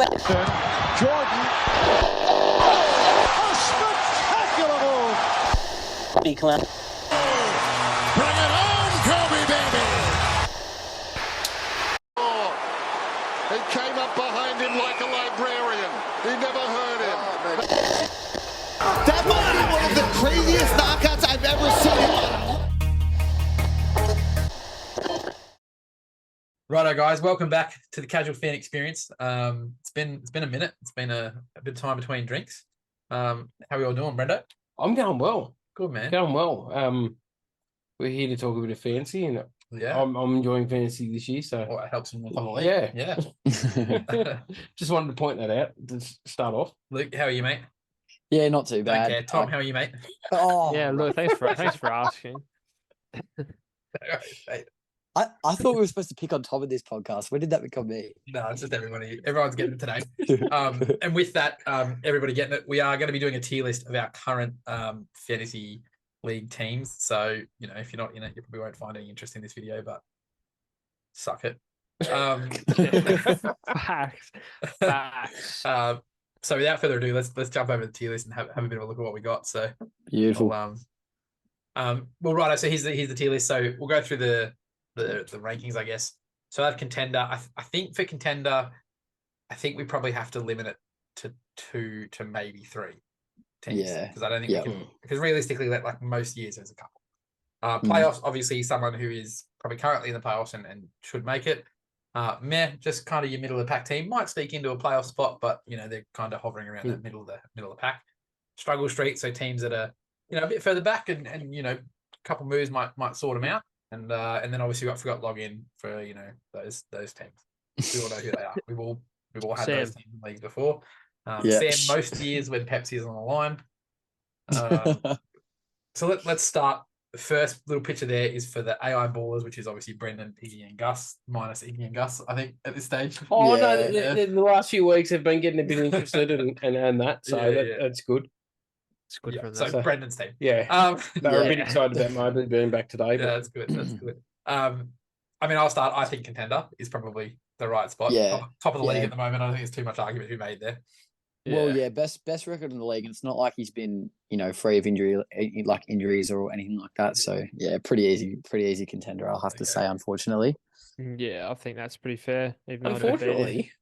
Jordan. A spectacular move. Be clear. Bring it home, Kobe, baby. Oh, he came up behind him like a librarian. He never heard him. That might be one of the craziest knockouts I've ever seen. Righto, guys, welcome back to the Casual Fan Experience. It's been a minute. It's been a bit of time between drinks. How are we all doing, Brendo? I'm going well. Good, man. Going well. We're here to talk a bit of fantasy, and Yeah. I'm enjoying fantasy this year. So Well, it helps in the top of the Yeah. league. Yeah. just wanted to point that out to start off. Luke, how are you, mate? Yeah, not too bad. Okay. Tom, how are you, mate? Oh, Yeah, look, thanks for asking. Mate. I thought we were supposed to pick on Tom in this podcast. When did that become me? No, it's just everybody. Everyone's getting it today. And with that, everybody getting it. We are going to be doing a tier list of our current fantasy league teams. So, you know, if you're not in it, you probably won't find any interest in this video, but suck it. Facts. So without further ado, let's jump over the tier list and have a bit of a look at what we got. So Beautiful. well, right. So here's the tier list. So we'll go through the rankings, I guess. So I have contender. I think for contender, I think we probably have to limit it to 2 to maybe 3 teams. Yeah. Because I don't think we can. Because realistically, like most years, there's a couple. Playoffs, obviously, someone who is probably currently in the playoffs and should make it. Just kind of your middle of the pack team might sneak into a playoff spot, but you know they're kind of hovering around the middle of the pack. Struggle street, so teams that are a bit further back and a couple moves might sort them out. And then obviously I forgot login for those teams. We all know who they are. We've all had Sam. those teams in leagues before. Yeah. Sam most years when Pepsi is on the line. So let's start. The first little picture there is for the AI ballers, which is obviously Brendan, Iggy, and Gus, minus Iggy and Gus, I think, at this stage. Oh Yeah. no, the last few weeks have been getting a bit interested and that, so that's good. It's good Yeah, for so them. Brendan's team. Yeah, they were a bit Yeah. excited about Mobley being back today. Yeah, But that's good. That's good. I mean, I'll start. I think contender is probably the right spot. Yeah. Top of the league Yeah. at the moment. I don't think there's too much argument who made there. Well, yeah, best record in the league. And it's not like he's been, free of injuries or anything like that. So yeah, pretty easy contender, I'll have to say, unfortunately. Yeah, I think that's pretty fair. Even though I don't beat unfortunately,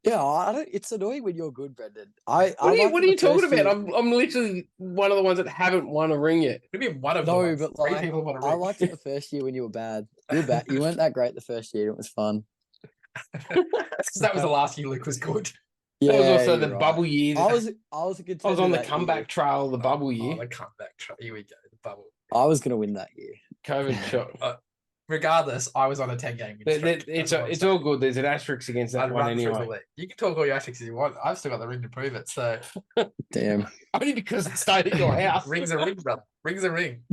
Yeah, I don't. It's annoying when you're good, Brendan. What are you talking about? I'm literally one of the ones that haven't won a ring yet. Could be one of No, them. but Three like, people want to I ring. liked it the first year when you were bad. You were bad. You weren't that great the first year. It was fun. That's because that was the last year Luke was good. That was also you're the right. bubble year. I was a contender. I was on the that comeback year. trail, the bubble year. Oh, the comeback. Here we go. The bubble. I was gonna win that year. COVID shot. Regardless, I was on a 10-game win streak. It's all good. There's an asterisk against that I'd one run through the anyway. league. You can talk all your asterisks you want. I've still got the ring to prove it. So Damn. Only because it stayed at your house. ring's a ring, brother. Ring's a ring.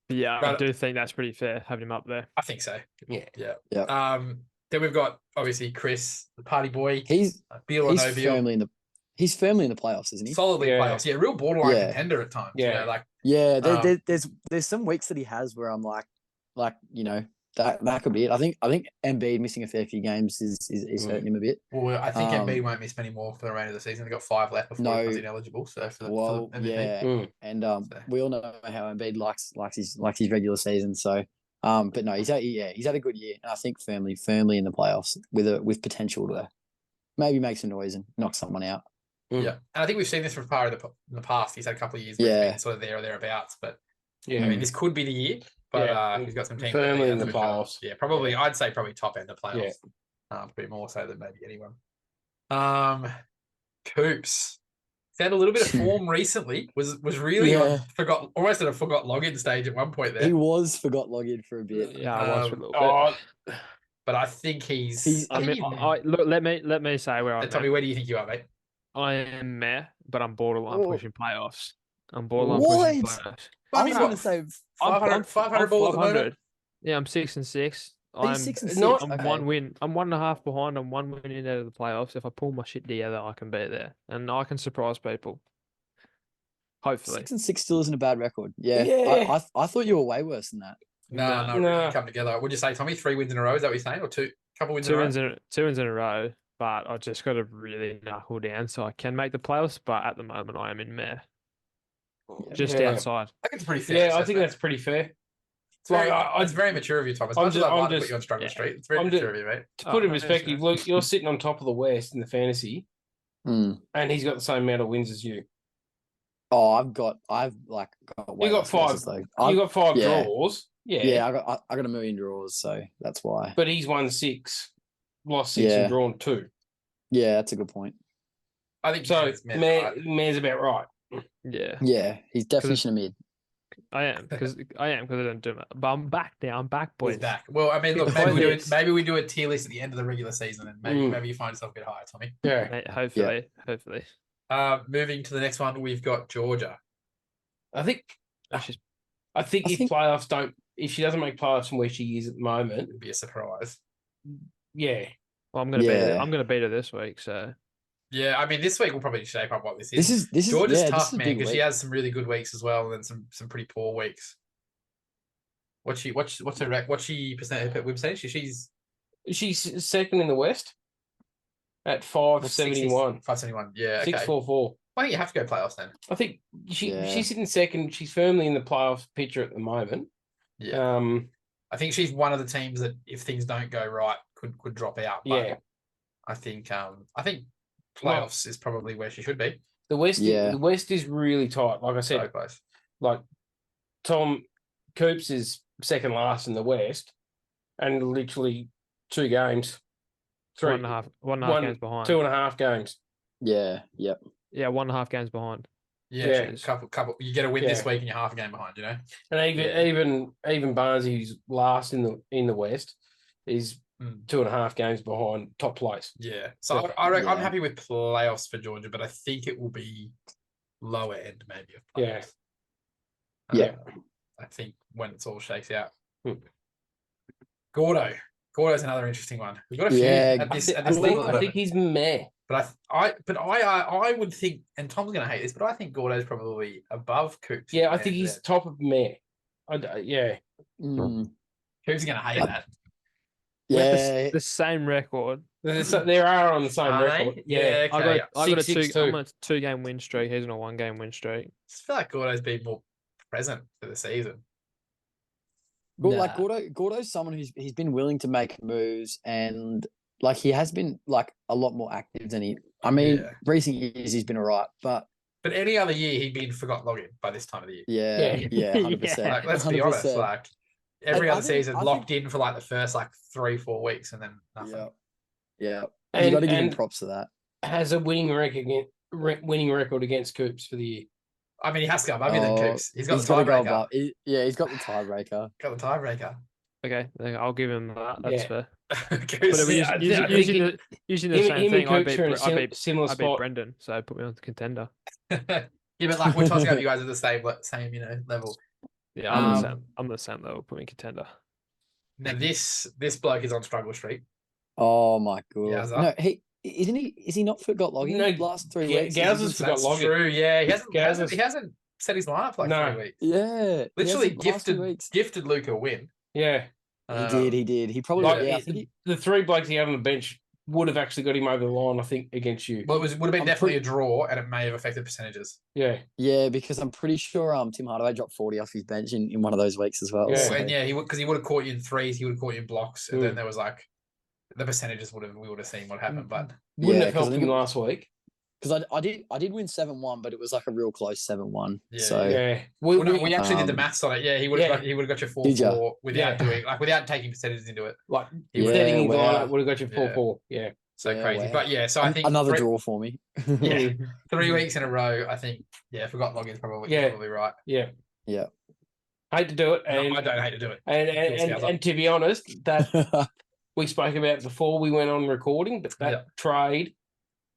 Yeah, I Right. do think that's pretty fair having him up there. I think so. Yeah. Yeah. Then we've got obviously Chris, the party boy. he's Beal or he's no Beal. firmly in the playoffs, isn't he? Solidly Yeah. playoffs. Yeah, real borderline Yeah. contender at times. Yeah. Like Yeah, Um, there's some weeks that he has where I'm like that could be it. I think Embiid missing a fair few games is hurting him a bit. well, I think Um, Embiid won't miss many more for the remainder of the season. They've got 5 left before he No. becomes ineligible. So for the MVP. Yeah, Mm. and So- we all know how Embiid likes his regular season. So, but no, he's had a good year, and I think firmly in the playoffs with potential to maybe make some noise and knock someone out. Yeah, and I think we've seen this from Parra in the past. He's had a couple of years where he's been sort of there or thereabouts. But Yeah. I mean, this could be the year. But Yeah. he's got some teams Firmly in that the he has playoffs. Yeah, probably. I'd say probably top end of playoffs. Pretty more so than maybe anyone. Coops found a little bit of form recently. Was really on almost at a forgot login stage at one point there. He was forgot login for a bit. Yeah, I was for a little bit. Oh, But I think he's. I mean, look. Let me say where I'm. Tell me, where do you think you are, mate? I am meh, but I'm borderline Oh. pushing playoffs. I'm borderline What? pushing playoffs. I was mean, going what? to say 500 ball at the moment. Yeah, I'm 6-6. He's I'm 6-6. not- I'm okay. 1 win. I'm 1.5 behind. I'm 1 win in out of the playoffs. If I pull my shit together, I can be there, and I can surprise people. Hopefully. 6-6 still isn't a bad record. Yeah, Yeah. I thought you were way worse than that. No, No. come together. Would you say, Tommy, 3 wins in a row? Is that what you're saying, or couple wins in a row? Two wins in a row, but I just got to really knuckle down so I can make the playoffs. But at the moment, I am in meh, just Yeah. outside. I think it's pretty fair. Yeah, I assessment. think that's pretty fair. It's very, Like, it's very mature of you, Tom. As I'm much just- as I'd I'm like to put just- you on struggle yeah. street, it's very I'm mature of you, mate. To put in Oh, perspective, yes, look, you're sitting on top of the West in the fantasy, Mm. and he's got the same amount of wins as you. Oh, I've got way You got less five. losses, though. You got 5 yeah. draws. Yeah. Yeah, I got a million draws, so that's why. But he's won 6, lost 6, Yeah. and drawn 2. Yeah, that's a good point. I think So it's right. Mayor's about right. Yeah, Yeah, he's definition of mid. I am because I don't do it. But I'm back now. I'm back, boys. He's back. Well, I mean, look, Before this. maybe we do a tier list at the end of the regular season, and maybe you find yourself a bit higher, Tommy. Yeah. Mate, hopefully. Moving to the next one, we've got Georgia. I think That's just if playoffs don't, if she doesn't make playoffs from where she is at the moment, It'd be a surprise. yeah. well, I'm gonna beat her. Yeah. I'm gonna beat her this week. So Yeah, I mean, this week will probably shape up what this is. This is Georgia's yeah, tough, this is a man, big because she week. has some really good weeks as well, and then some pretty poor weeks. What's her what's she her win percentage? She's second in the West at 571. 571. Yeah, okay. 644. I think you have to go playoffs then. I think Yeah. she's sitting second. She's firmly in the playoff picture at the moment. Yeah. I think she's one of the teams that, if things don't go right, could drop out. But Yeah. I think playoffs is probably where she should be. The West, Yeah. the West is really tight. Like I So said, close. like Tom Coops is second last in the West, and literally 2 games, 3, 1.5 games behind. 2.5 games. Yeah, yep. Yeah, 1.5 games behind. Yeah, Yeah. couple. You get a win this Yeah. week and you're half a game behind. You know. And even Barnsley, who's last in the West, is 2.5 games behind top place. Yeah. So I reckon I'm Yeah. happy with playoffs for Georgia, but I think it will be lower end maybe of Yeah. playoffs. Yeah. I think when it's all shakes out. Hmm. Gordo's another interesting one. We've got a few Yeah, at this I level. think he's meh. But I would think, and Tom's going to hate this, but I think Gordo's probably above Coops. Yeah, I think he's top of meh. Yeah. Mm, Coops is going to hate that. yeah, The same record. They are on the same Are record. they? Yeah, I okay. got a 6-6-2. I'm on a 2-game win streak. He's on a 1-game win streak. I just feel like Gordo's been more present for the season. Like Gordo's someone he's been willing to make moves, and like he has been like a lot more active than he. I mean, Yeah. recent years he's been alright, but But any other year, he'd been forgot login by this time of the year. yeah, Yeah. 100%. Like, let's be honest. 100%. Like every I other think- season, I locked in for like the first 3-4 weeks, and then nothing. Yeah, yeah. You And- got to give him and- props to that. Has a winning record against Coops for the year. I mean, he has to go above you than Oh, Coops. He's got the gotta go tiebreaker. above. He's got the tiebreaker. Got the tiebreaker. Okay, I'll give him that. That's Yeah. fair. Coops- But it was Yeah, I using, think using the him same and thing. I Coops are in a similar beat spot. Brendan, so put me on the contender. yeah, but like we're tossing up you guys at the same level. Yeah, I'm the same level. Put me in contender. Now this bloke is on struggle street. Oh my god! Yowza. No, isn't he? Is he not forgot logging? No, last 3 Ga- weeks. Gaz He's has been- forgot That's logging. true. Yeah, he hasn't. Gaz He hasn't set his lineup for No. 3 weeks. Yeah, he Literally hasn't last 2 weeks. gifted Luke a win. Yeah. He did. He probably. Like, yeah, I think he, the 3 blokes he had on the bench would have actually got him over the line, I think, against you. Well, would have been I'm definitely pretty- a draw, and it may have affected percentages. Yeah. yeah, because I'm pretty sure Tim Hardaway dropped 40 off his bench in one of those weeks as well. Yeah. so- And yeah, he would have caught you in threes. He would have caught you in blocks, and Mm. then there was the percentages we would have seen what happened. But Wouldn't Yeah, have 'cause I helped think him it- last week. Because I did win 7-1, but it was like a real close 7-1. Yeah, So Yeah. well, no, we actually did the maths on it. Yeah, he would have Yeah. got your Did ya? 4-4 without Yeah. without taking percentages into it. Like, Yeah, setting his wow. lineup would have got you 4-4. Yeah. So Yeah, crazy. wow. But yeah, so I think another draw for me. Yeah, 3 weeks in a row. I think forgot login's Yeah. probably right. Yeah. Yeah. Hate to do it. No, And, I don't hate to do it. and to be honest, that we spoke about before we went on recording, but that Yeah. trade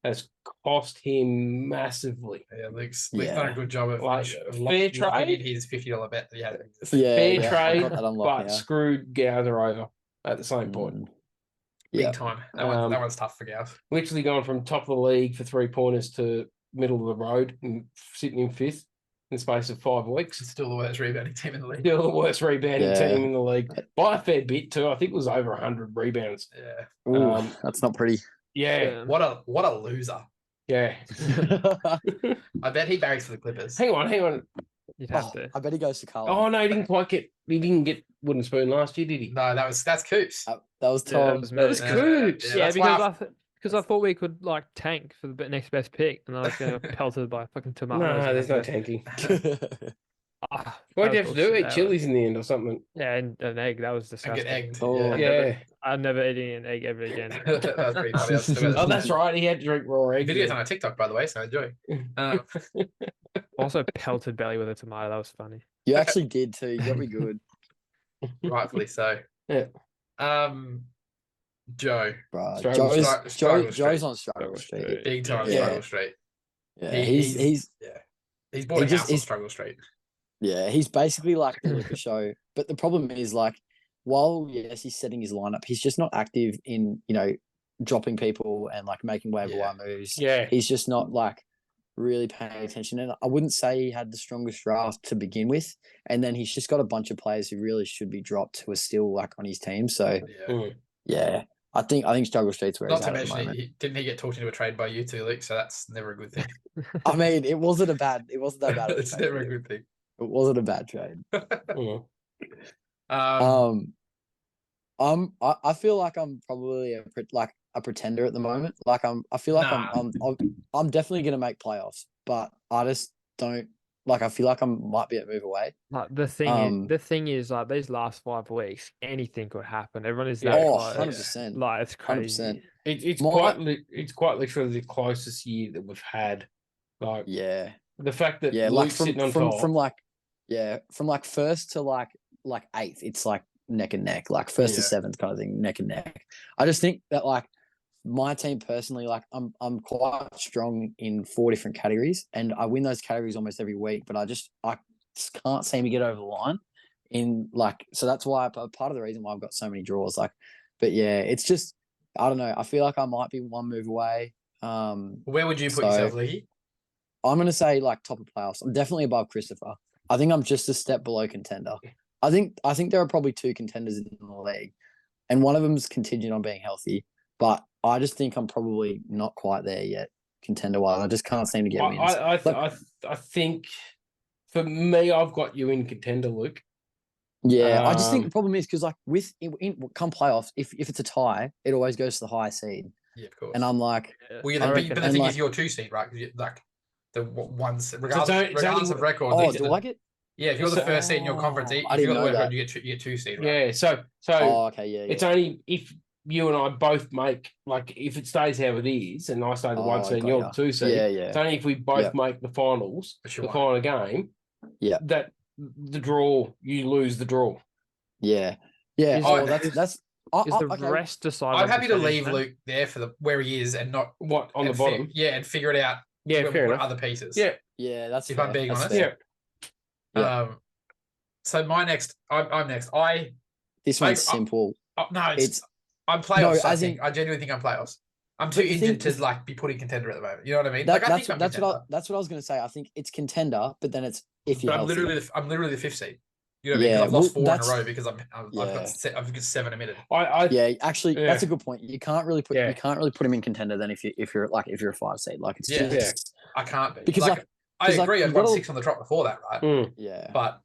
has cost him massively. Yeah, Luke's Yeah. done a good job of Like, fair locking trade? in his $50 bet that he had. Yeah, Fair yeah, trade, I've got that unlocked but now. screwed Gowser over at the same point. Mm. Big Yeah. time. Um, That one's tough for Gals. Literally going from top of the league for 3-pointers to middle of the road and sitting in 5th in the space of 5 weeks. It's still the worst rebounding team in the league. Still the worst rebounding Yeah. team in the league by a fair bit too. I think it was over 100 rebounds. Yeah. Ooh, Um, that's not pretty. Yeah, Um, What a loser. yeah. I bet he barracks for the Clippers. Hang on. You'd have Oh, to. I bet he goes to Carlton. Oh no, he didn't get wooden spoon last year, did he? No, that's Coops. That was Yeah, that Tom. was That was me. Coops. Yeah, Yeah, that's why because I thought we could like tank for the next best pick, and I was getting pelted by fucking tomatoes. No, and there's no everything. tanking. Ah, Why'd that you have was to do? bullshit. Eat chilies in the end or something? Yeah, and an egg. That was And disgusting. get egged. Oh, Yeah. I'm never eating an egg ever again. That was pretty funny. I was still Oh, that's right. He had to drink raw eggs. Videos on our TikTok, by the way, so enjoy. Also pelted belly with a tomato. That was funny. You actually did too. You got me good, Rightfully so. Yeah. Joe, bro. Struggle Struggle Joe's Street. on Struggle Street. big time Yeah. Struggle Street. Yeah, He's bought a he just- house on he's- Struggle Street. Yeah, he's basically like the liquor show. But the problem is, like, while yes, he's setting his lineup, he's just not active in dropping people and like making waiver wire moves. Yeah. He's just not like really paying attention. And I wouldn't say he had the strongest draft to begin with. And then he's just got a bunch of players who really should be dropped who are still like on his team. So Yeah. yeah, I think Struggle Street's where Not he's to at the mention, moment. didn't he get talked into a trade by you two, Luke? So that's never a good thing. I mean, it wasn't that bad. of a It's trade. never a good thing. It wasn't a bad trade. I feel like I'm probably a pretender at the moment. Like I feel like Nah. I'm definitely gonna make playoffs, but I just don't like. I feel like I might be a move away. Like the thing is, like these last 5 weeks, anything could happen. Everyone is that Oh, close. 100%. Like it's 100%. crazy. It's My- quite literally the closest year that we've had. Like Yeah, the fact that yeah. Like Luke's sitting on from top. first to like eighth, it's like neck and neck. Like first to Yeah. seventh kind of thing, neck and neck. I just think that like my team personally, like I'm quite strong in 4 different categories, and I win those categories almost every week. But I just can't seem to get over the line. So that's why part of the reason why I've got so many draws. Like, but yeah, it's just I don't know. I feel like I might be one move away. Where would you put So- yourself, Leahy? I'm gonna say like top of playoffs. I'm definitely above Christopher. I think I'm just a step below contender. I think there are probably 2 contenders in the league, and one of them is contingent on being healthy. But I just think I'm probably not quite there yet, contender wise. I just can't seem to get wins. I think for me, I've got you in contender, Luke. Yeah, I just think Um, the problem is because like come playoffs, if it's a tie, it always goes to the high seed, Yeah, of course. and I'm like, well, yeah, I but reckon- the and thing like- is, you're 2 seed, right? 'Cause like the ones, only- regardless of record. oh, these do are I the- like it? Yeah, if you're the first seed in your conference, Oh, if I you didn't got the know record, that. you get 2 seed, right? Yeah, so Oh, okay, yeah, yeah. it's only if you and I both make like if it stays how it is, and I stay the 1 Oh, seed and got you're ya. the 2 seed. Yeah, yeah. It's only if we both Yep. make the finals, But you the won't. final game. Yeah. That the draw, you lose the draw. Yeah, yeah. Is Oh, it- that's. Is the okay. rest decided? I'm on happy to percentage leave then? Luke there for where he is and not What on the and bottom? and figure it out. Yeah, with fair enough. other pieces. Yeah, Yeah, that's. If fair. I'm being That's honest. fair. yeah. Yeah. So my next, I'm next. This I- one's simple. No, It's I'm playoffs. No, I as think in- I genuinely think I'm playoffs. I'm too But the injured thing to is- like be putting contender at the moment. You know what I mean? that, like I think I'm that's contender. what I was going to say. I think it's contender, but then it's if you're But I'm healthy. literally the 5th seed. You know what I mean? Yeah, Because I've lost well, 4 in a that's- row because Yeah. I've got 7 admitted. I Yeah, actually, Yeah. that's a good point. You can't really put Yeah. him in contender then if you're a 5 seed. Like it's Yeah. just I can't be because like, like I 'cause, like, agree. I've you've got gotta- 6 on the trot before that, right? mm, yeah. But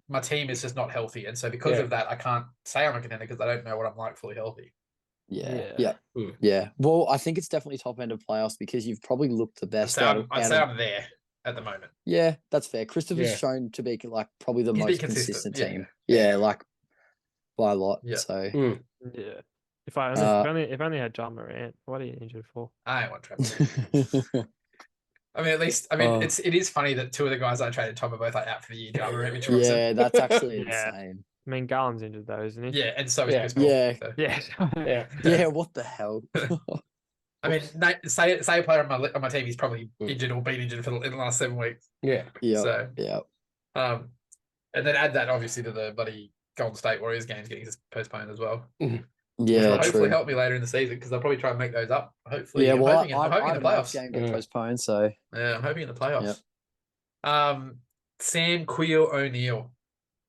my team is just not healthy, and so because Yeah. of that, I can't say I'm a contender because I don't know what I'm like fully healthy. Yeah, Yeah. yeah, Mm. yeah. Well, I think it's definitely top end of playoffs because you've probably looked the I'd best. say, out I'd of- say I'm there at the moment. Yeah, that's fair. Christopher's Yeah. shown to be like probably the He's been most consistent, consistent yeah. team. Yeah, like by a lot. Yeah. So mm. Yeah. If I only had John Morant, what are you injured for? I ain't want Trevor. I mean, Oh. it is funny that 2 of the guys I traded Tom are both like out for the year. Mitch Robinson. yeah, that's actually Yeah. insane. I mean, Garland's injured though, isn't he? Yeah, and so is Yeah. Chris Paul. Yeah. So, Yeah. Yeah. Yeah, what the hell? I mean, say a player on my team, he's probably Mm. injured or been injured in the last 7 weeks. Yeah. Yeah, So, yeah. and then add that obviously to the bloody Golden State Warriors games getting postponed as well. Which will Yeah, hopefully true. help me later in the season because I'll probably try and make those up. Hopefully, Yeah, I'm well, hoping, I'm hoping in the I playoffs. game get Mm. postponed, so Yeah, I'm hoping in the playoffs. Sam Queel O'Neal.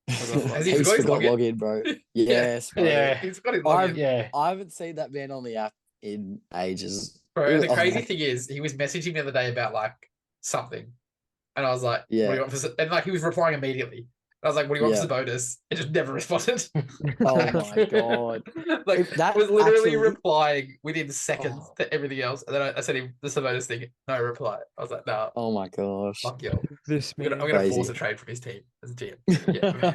Has he he's forgot his forgot login? login, bro. Yes, bro. Yeah. He's got his I've- login. Yeah. I haven't seen that man on the app in ages. Bro, the Oh, crazy thing is, he was messaging the other day about like something, and I was like, "What do Yeah. you want for?" And like he was replying immediately. And I was like, "What do you want Yeah. for bonus?" It just never responded. Oh my god. Like If that was literally actually- replying within seconds Oh. to everything else, and then I sent him the bonus thing. No reply. I was like, "Nah, Oh my gosh. fuck you." This I'm man. gonna force Crazy. a trade from his team as a GM.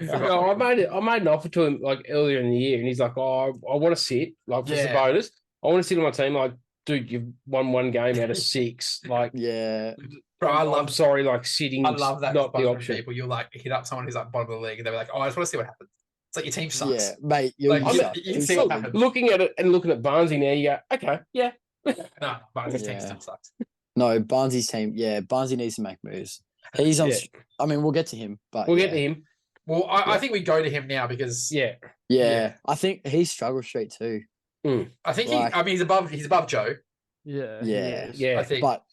No, I made an offer to him like earlier in the year, and he's like, "Oh, I want to sit like for Yeah. bonus. I want to sit on my team." Like, dude, you've won one game out of 6. Like, Yeah. Bro, I I'm love sorry, like sitting. I love that not the response from option. people. You like hit up someone who's like bottom of the league, and they're like, "Oh, I just want to see what happens." It's like your team sucks. Yeah, mate. You Like, suck. you can You see what suck. happens. Looking at it and looking at Barnsley now, you go, okay, yeah. No, but his team Yeah. still sucks. No, Barnsley's team. Yeah, Barnsley needs to make moves. He's on. Yeah. I mean, we'll get to him, but We'll yeah. get to him. Well, I Yeah. think we go to him now because Yeah. Yeah, Yeah. I think he's struggle street too. I think Like- I mean he's above Joe. Yeah. Yeah. he is. Yeah. I think. But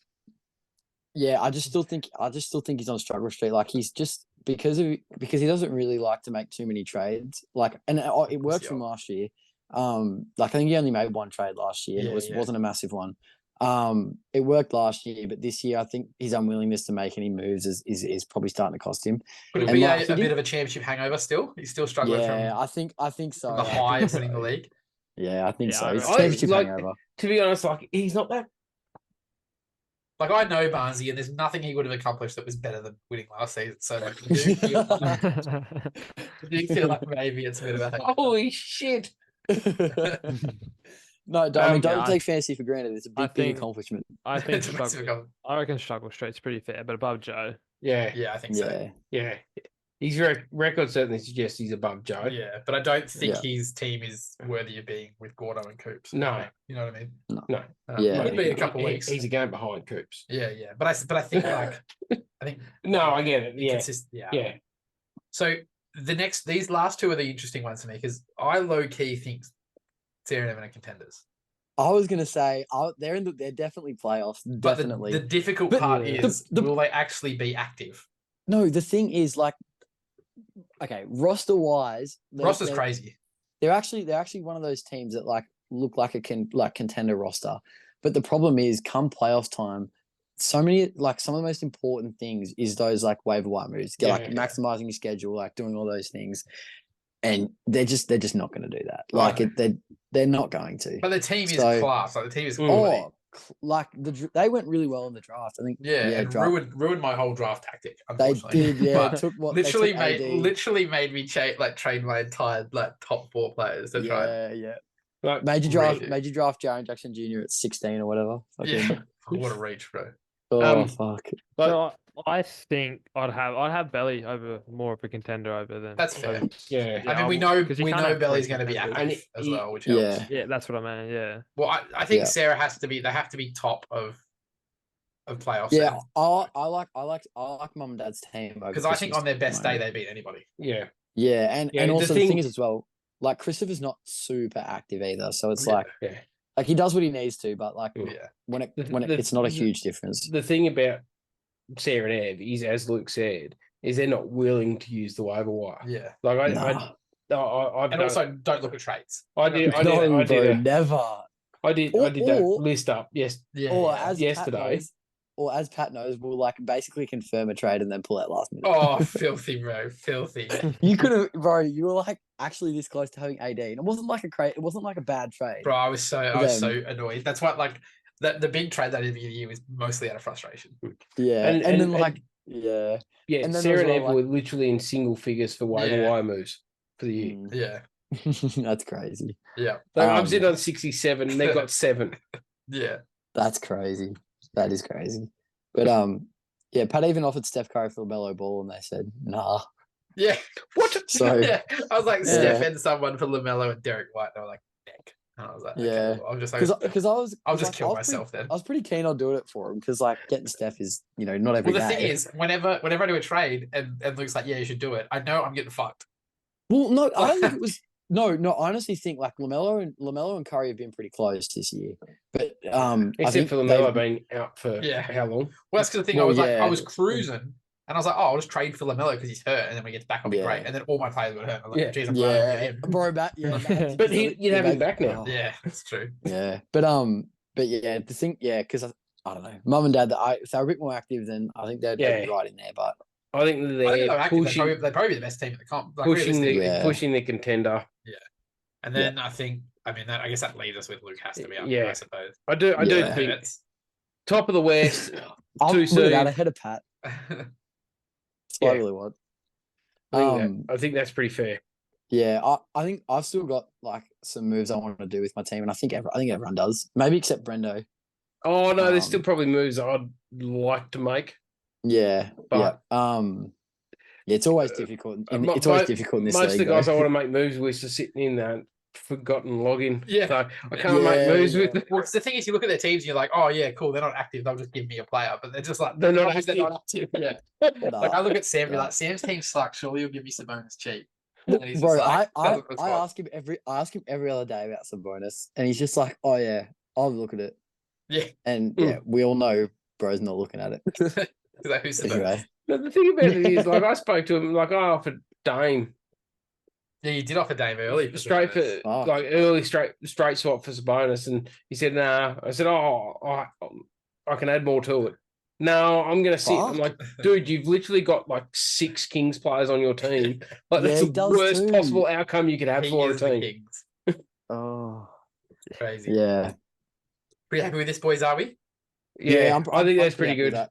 yeah, I just still think he's on struggle street. Like he's just because he doesn't really like to make too many trades. Like, and it worked for him last year. Like I think he only made one trade last year, and Yeah, yeah. wasn't a massive one. It worked last year, but this year I think his unwillingness to make any moves is probably starting to cost him. Could it and be like, a he bit did- of a championship hangover still? He's still struggling Yeah, from I think so. the I high think of winning the so. league. Yeah, I think Yeah, so. I It's reckon- championship Like- hangover. To be honest, like he's not that. Like I know Barnsley, and there's nothing he would have accomplished that was better than winning last season. So like, I do feel like, I do feel like maybe it's a bit of a hangover. Holy shit! No, I mean, don't yeah, take fantasy for granted. It's a I big think- accomplishment. I think It's a massive struggle. accomplishment. I reckon struggle street's pretty fair, but above Joe. Yeah, Yeah, I think so. Yeah, yeah. His record certainly suggests he's above Joe. Yeah, but I don't think Yeah. his team is worthy of being with Gordo and Coops. No. You know what I mean? No. Yeah. Could be in a couple of He- weeks. He's a game behind Coops. Yeah, yeah. But I think like I think No, I get it. Yeah, yeah. yeah. So these last two are the interesting ones for me because I low key think Sarah and Evan are contenders. I was gonna say they're definitely playoffs. But Definitely. the difficult But part the- is the- will they actually be active? No, the thing is like, okay, roster wise, Roster's crazy. They're actually one of those teams that like look like a contender roster. But the problem is, come playoff time, so many like some of the most important things is those like waiver wire moves, maximizing your schedule, like doing all those things, and they're just not going to do that. Like they're not going to. But the team is So- class. Like the team is quality. Like they went really well in the draft. I think. Yeah, and draft. ruined my whole draft tactic. They Unfortunately, did. Yeah, But took what literally they took AD. made me trade my entire like top 4 players to try. Yeah. Like, Made you Really? draft Jaren Jackson Jr. at 16 or whatever. Yeah, Fucking- what a reach, bro. Oh Um, fuck. but So I think I'd have Belly over more of a contender over than. That's fair. yeah. I mean, we know 'cause you can't have Belly's three going to be contenders. active And as he- well, which Yeah. helps. Yeah, that's what I mean. Yeah. Well, I think Yeah. Sarah has to be. They have to be top of playoffs. Yeah, I like mum and dad's team because I think on their best day they beat anybody. Yeah. Yeah, and Yeah, the also the thing- thing is as well, like Christopher's not super active either, so it's Yeah. like he does what he needs to, but like Yeah, it's not a huge difference. The thing about Sarah and Ev is, as Luke said, is they're not willing to use the waiver wire. yeah. Like I've And done, also, don't look at trades. I did No, I bro, did never. that Or- list up. Yes. Yeah. Or yeah. as yesterday. Pat knows, or as Pat knows, we'll like basically confirm a trade and then pull out last minute. Oh, filthy, bro, filthy. You could have, bro. You were like actually this close to having AD, and it wasn't like it wasn't like a bad trade. Bro, I was so Them. annoyed. That's why, like, the big trade that I did at the beginning of the year was mostly out of frustration. Yeah, And- and, and- then and- like yeah, Yeah. And then Sarah and as Ev well, were literally in single figures for waiver Yeah. wire moves for the year. Mm. Yeah, That's crazy. yeah, I'm Um, sitting on 67 and they got 7. yeah. That's crazy. That is crazy. But yeah, Pat even offered Steph Curry for LaMelo Ball, and they said nah. Yeah. What? So- yeah. I was like, Yeah. Steph and someone for LaMelo and Derek White. They were like, neck. And I was like, okay, Yeah. well, I'm just like, Because I'll just kill I was myself then. I was pretty keen on doing it for him because like getting Steph is not every Well, day. the thing is, whenever I do a trade and Luke's like, yeah, you should do it, I know I'm getting fucked. Well, no, I don't think it was. No, I honestly think like LaMelo and Curry have been pretty close this year. But I Except think for LaMelo being out for Yeah. how long? Well, that's because the thing Well, I was like, yeah. I was cruising And I was like, oh, I'll just trade for LaMelo because he's hurt, and then when he gets back, I'll be great. Yeah. And then all my players got hurt. I was like, Yeah. geez, I'm glad I get Yeah, him. bro, Matt, But you'd have him back now. Yeah, that's true. Yeah, but yeah, the thing, yeah, because I don't know, mum and dad, if they were a bit more active, then I think they'd be right in there. But I think I think they're they're active. pushing, They'd probably be the best team in the comp. Like, pushing realistically. pushing the contender. And then I think, I guess that leaves us with Luke has to be up Yeah. there, I suppose. I do think top of the West, I'll too put soon. that ahead of Pat. That's what I really want. I think that's pretty fair. Yeah, I think I've still got like some moves I want to do with my team, and I think everyone does. Maybe except Brendo. Oh no, there's still probably moves I'd like to make. Yeah, But yeah, it's always difficult. It's always difficult in this most league. of the guys I want to make moves with are sitting in that forgotten login. Yeah. So I can't make moves with them. Well, the thing is, you look at their teams, and you're like, oh yeah, cool. They're not active. They'll just give me a player, but they're just like They're not active. Yeah. Nah, Like I look at Sam, and be like, Sam's team sucks. Surely he'll give me Sabonis cheap. And he's bro, just like, I ask him every other day about some bonus, and he's just like, oh yeah, I'll look at it. Yeah. And yeah, we all know bro's not looking at it. Like, who's Sabonis? Anyway, But the thing about it is, like, I spoke to him, like, I offered Dame Yeah, you did offer Dame early. straight for Fuck. like early straight swap for Sabonis, and he said, "Nah." I said, "Oh, I can add more to it." No, I'm gonna sit. I'm like, dude, you've literally got like 6 Kings players on your team. Like Yeah, that's he the does worst too. possible outcome you could have He for a is the team. Kings. oh Crazy. yeah, Pretty happy with this, boys, are we? Yeah, I'm I think that's pretty pretty happy with good. that.